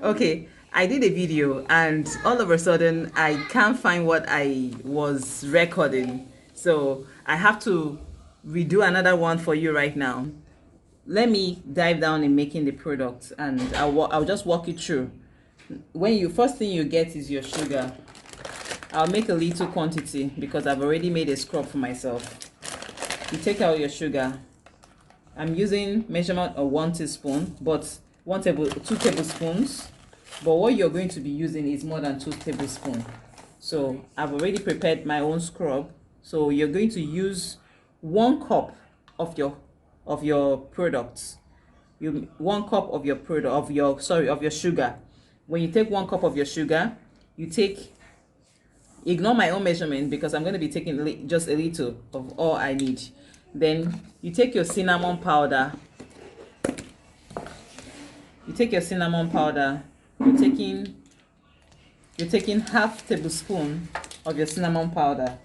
Okay, I did a video and all of a sudden I can't find what I was recording. So I have to redo another one for you right now. Let me dive down in making the product and I'll just walk you through. First thing you get is your sugar. I'll make a little quantity because I've already made a scrub for myself. You take out your sugar. I'm using measurement of 1 teaspoon, but 2 tablespoons. But what you're going to be using is more than 2 tablespoons. So I've already prepared my own scrub. So you're going to use 1 cup of your products. 1 cup of your sugar. When you take 1 cup of your sugar, ignore my own measurement because I'm going to be taking just a little of all I need. Then you take your cinnamon powder. You're taking half tablespoon of your cinnamon powder.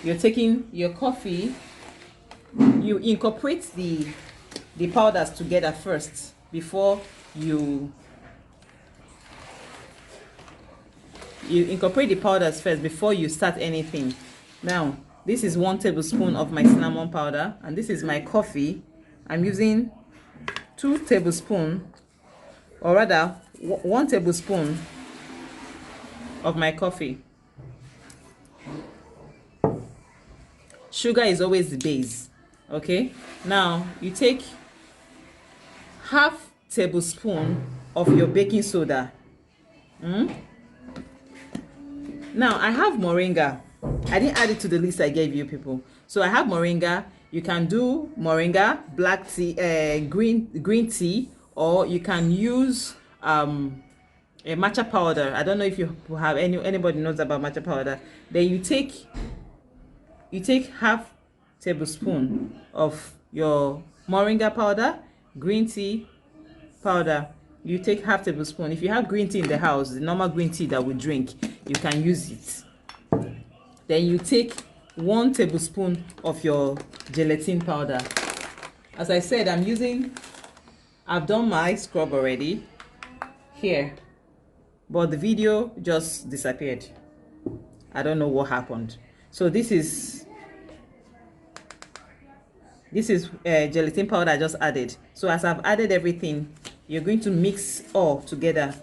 You're taking your coffee. You incorporate the powders together first before you incorporate the powders first before you start anything. Now, this is 1 tablespoon of my cinnamon powder, and this is my coffee. I'm using 2 tablespoons, or rather 1 tablespoon of my coffee. Sugar is always the base. Okay, now you take half tablespoon of your baking soda. Now I have moringa. I didn't add it to the list I gave you people. So I have moringa. You can do moringa, black tea, green tea, or you can use a matcha powder. I don't know if you have anybody knows about matcha powder. Then you take half tablespoon of your moringa powder, green tea powder. You take half tablespoon. If you have green tea in the house, the normal green tea that we drink, you can use it. Then you take 1 tablespoon of your gelatin powder. As I said, I've done my scrub already here, but the video just disappeared. I don't know what happened. So this is gelatin powder I just added. So as I've added everything, you're going to mix all together.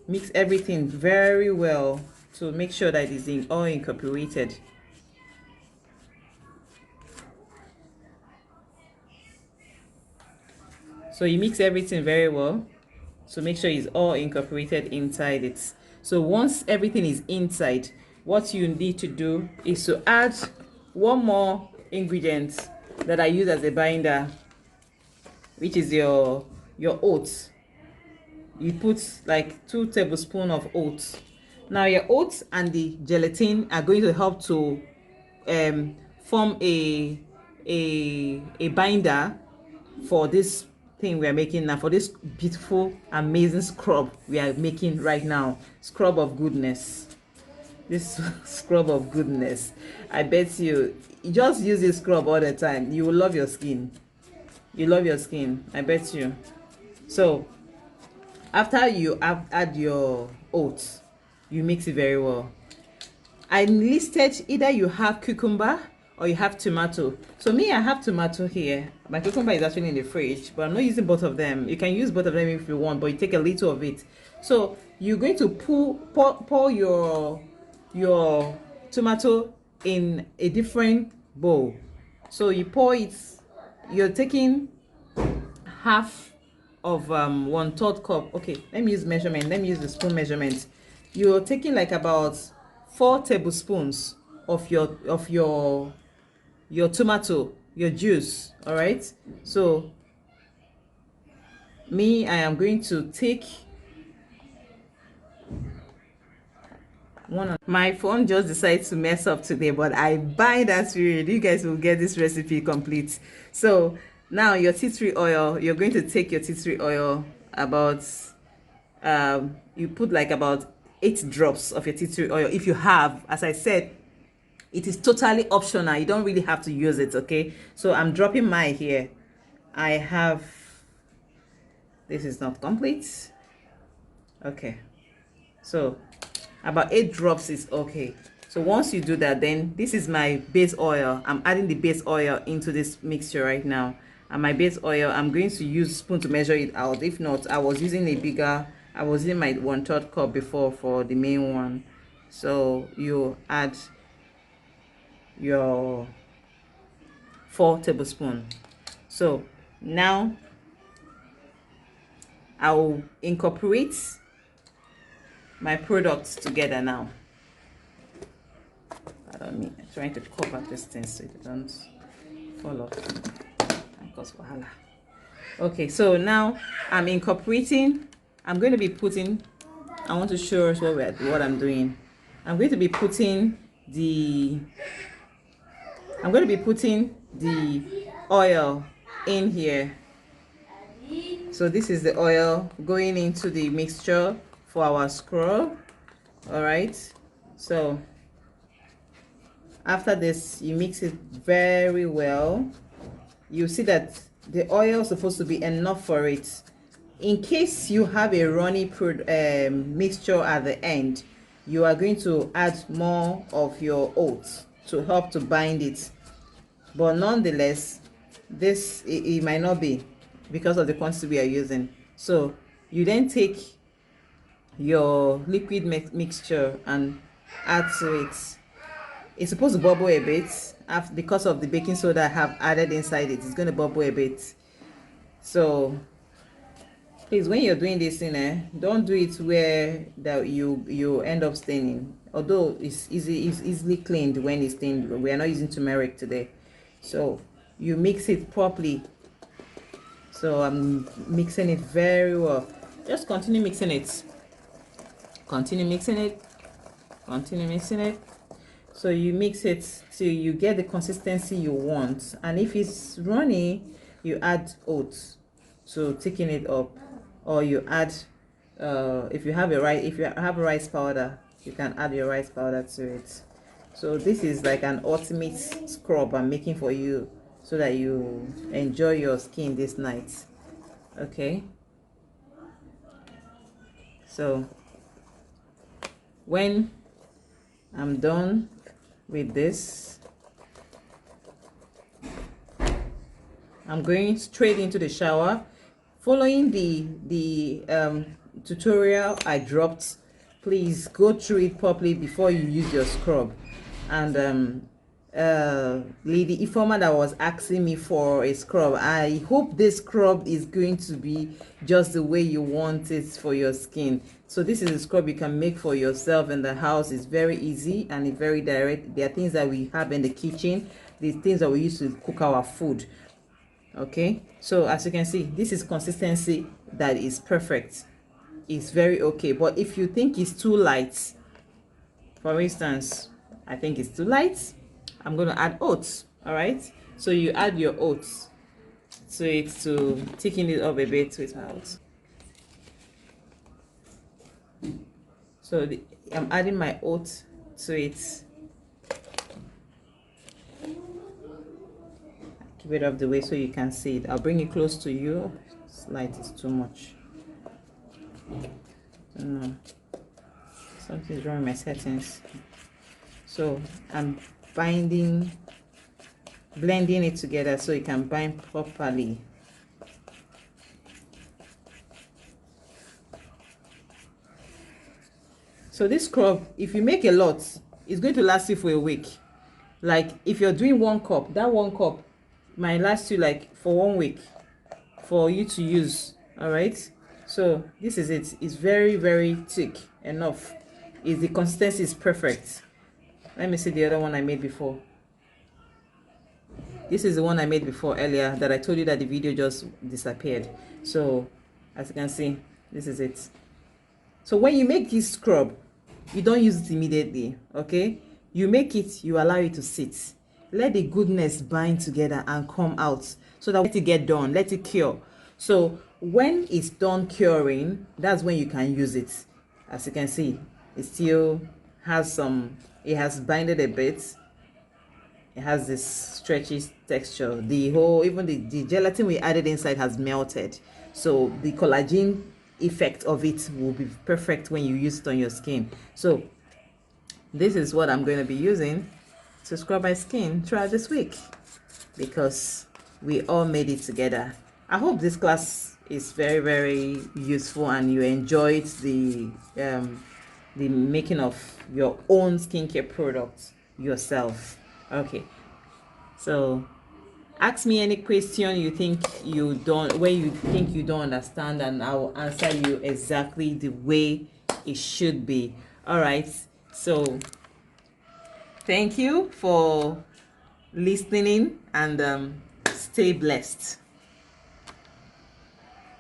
Mix everything very well to make sure that it is all incorporated. So you mix everything very well to make sure it's all incorporated inside it. So once everything is inside, what you need to do is to add 1 more ingredient that I use as a binder, which is your oats. You put like 2 tablespoons of oats. Now your oats and the gelatin are going to help to form a binder for this thing we are making now, for this beautiful, amazing scrub we are making right now. Scrub of goodness. This scrub of goodness. I bet you just use this scrub all the time. You will love your skin. You love your skin, I bet you. So after you add your oats, you mix it very well. I listed either you have cucumber or you have tomato. So me, I have tomato here. My cucumber is actually in the fridge, but I'm not using both of them. You can use both of them if you want, but you take a little of it. So you're going to pour your tomato in a different bowl. So you pour it. You're taking half of 1/3 cup. Okay, let me use measurement. Let me use the spoon measurement. You're taking like about 4 tablespoons of your tomato, your juice. All right. So me, I am going to take one. My phone just decided to mess up today, but I buy that period. You guys will get this recipe complete. So now your tea tree oil, you're going to take your tea tree oil about you put like about 8 drops of your tea tree oil if you have. As I said, It is totally optional. You don't really have to use it, okay? So I'm dropping mine here. I have, this is not complete. Okay, so about 8 drops is okay. So once you do that, then this is my base oil. I'm adding the base oil into this mixture right now. And my base oil, I'm going to use spoon to measure it out. If not, I was using I was using my 1/3 cup before for the main one. So you add your 4 tablespoons. So now I'll incorporate my products together now. I'm trying to cover this thing so it don't fall off and cause wahala. Okay, so now I'm incorporating. I'm going to be putting, I want to show us what I'm doing. I'm going to be putting the oil in here. So this is the oil going into the mixture for our scrub. All right, so after this, you mix it very well. You see that the oil is supposed to be enough for it. In case you have a runny mixture at the end, you are going to add more of your oats to help to bind it. But nonetheless, this it might not be because of the quantity we are using. So you then take your liquid mixture and add to it. It's supposed to bubble a bit because of the baking soda I have added inside it. It's going to bubble a bit. So please, when you're doing this thing, don't do it where that you end up staining. Although it's easily cleaned when it's stained. We are not using turmeric today. So you mix it properly. So I'm mixing it very well. Just continue mixing it. Continue mixing it. Continue mixing it. So you mix it till you get the consistency you want. And if it's runny, you add oats to thicken it up. Or you add, if you have rice powder, you can add your rice powder to it. So this is like an ultimate scrub I'm making for you so that you enjoy your skin this night. Okay. So when I'm done with this, I'm going straight into the shower. Following the tutorial I dropped, please go through it properly before you use your scrub. And lady Ifeoma that was asking me for a scrub, I hope this scrub is going to be just the way you want it for your skin. So this is a scrub you can make for yourself in the house. It's very easy and it's very direct. There are things that we have in the kitchen, the things that we use to cook our food. Okay, so as you can see, this is consistency that is perfect. It's very okay. But if you think it's too light, for instance, I think it's too light, I'm going to add oats. All right, so you add your oats to it to thicken it up a bit with oats. So I'm adding my oats to it. Keep it off the way so you can see it. I'll bring it close to you. This light is too much. I don't know. Something's wrong with my settings. So I'm blending it together so it can bind properly. So this scrub, if you make a lot, it's going to last you for a week. Like if you're doing 1 cup, that 1 cup might last you like for 1 week for you to use. All right, so this is it. It's very, very thick enough. The consistency is perfect. Let me see the other one I made before. This is the one I made before earlier that I told you that the video just disappeared. So as you can see, this is it. So when you make this scrub, you don't use it immediately. Okay, you make it, you allow it to sit, let the goodness bind together and come out, so that let it get done, let it cure. So when it's done curing, that's when you can use it. As you can see, it still has some, it has binded a bit, It has this stretchy texture. The whole, even the gelatin we added inside has melted, so the collagen effect of it will be perfect when you use it on your skin. So this is what I'm going to be using to scrub my skin throughout this week, because we all made it together. I hope this class is very, very useful and you enjoyed the making of your own skincare products yourself. Okay, so ask me any question you think you don't, where you think you don't understand, and I will answer you exactly the way it should be. All right, so thank you for listening, and stay blessed.